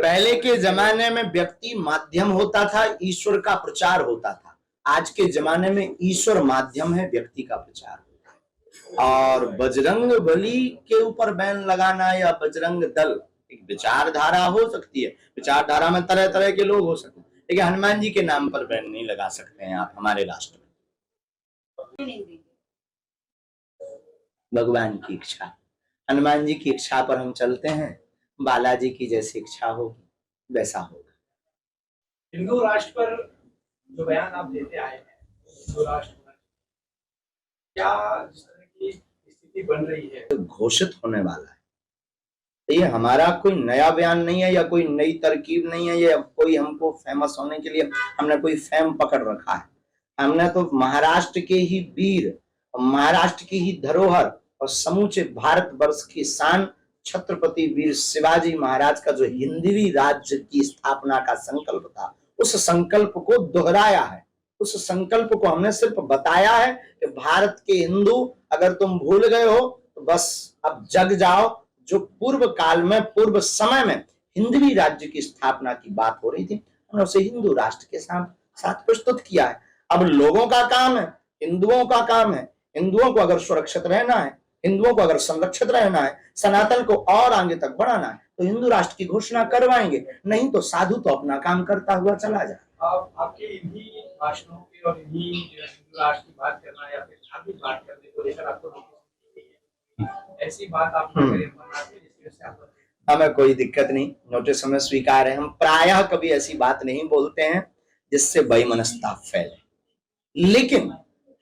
पहले के जमाने में व्यक्ति माध्यम होता था, ईश्वर का प्रचार होता था। आज के जमाने में ईश्वर माध्यम है, व्यक्ति का प्रचार। और बजरंग बली के ऊपर बैन लगाना या बजरंग दल एक विचारधारा हो सकती है, विचारधारा में तरह तरह के लोग हो सकते हैं, लेकिन हनुमान जी के नाम पर बैन नहीं लगा सकते हैं आप हमारे राष्ट्र में। भगवान की इच्छा, हनुमान जी की इच्छा पर हम चलते हैं, बालाजी की जैसी इच्छा होगी वैसा होगा। हिंदू राष्ट्र पर जो बयान आप देते आए हैं, हिंदू राष्ट्र क्या जिस तरह की स्थिति बन रही है तो घोषित होने वाला है। ये हमारा कोई नया बयान नहीं है या कोई नई तरकीब नहीं है, या कोई हमको फेमस होने के लिए हमने कोई फेम पकड़ रखा है। हमने तो महाराष्ट्र के ही वीर, महाराष्ट्र की ही धरोहर और समूचे भारतवर्ष की शान छत्रपति वीर शिवाजी महाराज का जो हिंदवी राज्य की स्थापना का संकल्प था, उस संकल्प को दोहराया है। उस संकल्प को हमने सिर्फ बताया है कि भारत के हिंदू अगर तुम भूल गए हो तो बस अब जग जाओ। जो पूर्व काल में, पूर्व समय में हिंदवी राज्य की स्थापना की बात हो रही थी, हमने उसे हिंदू राष्ट्र के साथ प्रस्तुत किया है। अब लोगों का काम है, हिंदुओं का काम है, हिंदुओं को अगर सुरक्षित रहना है, हिंदुओं को अगर संरक्षित रहना है, सनातन को और आगे तक बढ़ाना है, तो हिंदू राष्ट्र की घोषणा करवाएंगे, नहीं तो साधु तो अपना काम करता हुआ चला जाए। आपके इन्हीं भाषणों की और इन्हीं हिंदू राष्ट्र की बात करना या फिर धार्मिक बात करने को लेकर आपको ऐसी बात आप हमें कोई दिक्कत नहीं, नोटिस हमें स्वीकार है। हम प्रायः कभी ऐसी बात नहीं बोलते हैं जिससे वैमनस्यता फैले, लेकिन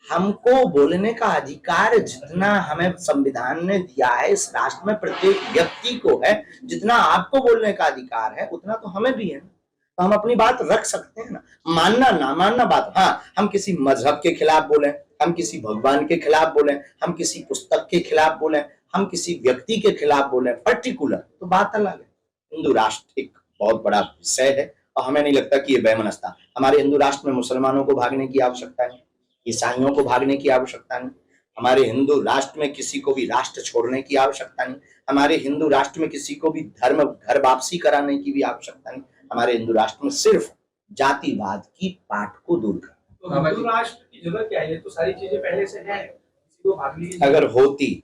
हमको बोलने का अधिकार जितना हमें संविधान ने दिया है, इस राष्ट्र में प्रत्येक व्यक्ति को है, जितना आपको बोलने का अधिकार है उतना तो हमें भी है। तो हम अपनी बात रख सकते हैं ना, मानना ना मानना बात। हाँ, हम किसी मजहब के खिलाफ बोले, हम किसी भगवान के खिलाफ बोले, हम किसी पुस्तक के खिलाफ बोले, हम किसी व्यक्ति के खिलाफ बोले पर्टिकुलर, तो बात अलग है। हिंदू राष्ट्र एक बहुत बड़ा विषय है और हमें नहीं लगता कि ये वैमनस्यता। हमारे हिंदू राष्ट्र में मुसलमानों को भागने की आवश्यकता नहीं, ईसाइयों को भागने की आवश्यकता नहीं, हमारे हिंदू राष्ट्र में किसी को भी राष्ट्र छोड़ने की आवश्यकता नहीं, हमारे हिंदू राष्ट्र में किसी को भी धर्म घर वापसी कराने की भी आवश्यकता नहीं। हमारे हिंदू राष्ट्र में सिर्फ जातिवाद की पाठ को दूर करना। तो हिंदू राष्ट्र की जरूरत क्या है? तो सारी चीजें पहले से हैं, किसी को भागने की अगर होती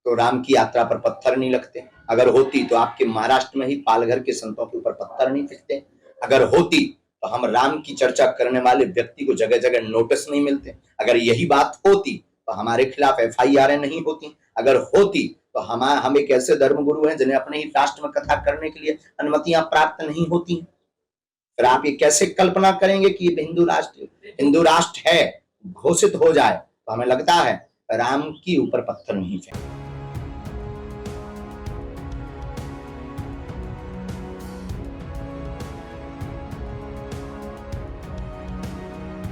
तो राम की यात्रा पर पत्थर नहीं लगते, अगर होती तो आपके महाराष्ट्र में ही पालघर के संतों के ऊपर पत्थर नहीं फेंकते, अगर होती तो हम राम की चर्चा करने वाले व्यक्ति को जगह जगह नोटिस नहीं मिलते, अगर यही बात होती तो हमारे खिलाफ FIR नहीं होती, अगर होती तो हम एक ऐसे धर्मगुरु हैं जिन्हें अपने ही राष्ट्र में कथा करने के लिए अनुमतियां प्राप्त नहीं होती। फिर आप ये कैसे कल्पना करेंगे कि ये हिंदू राष्ट्र है घोषित हो जाए तो हमें लगता है राम की ऊपर पत्थर नहीं फेंके।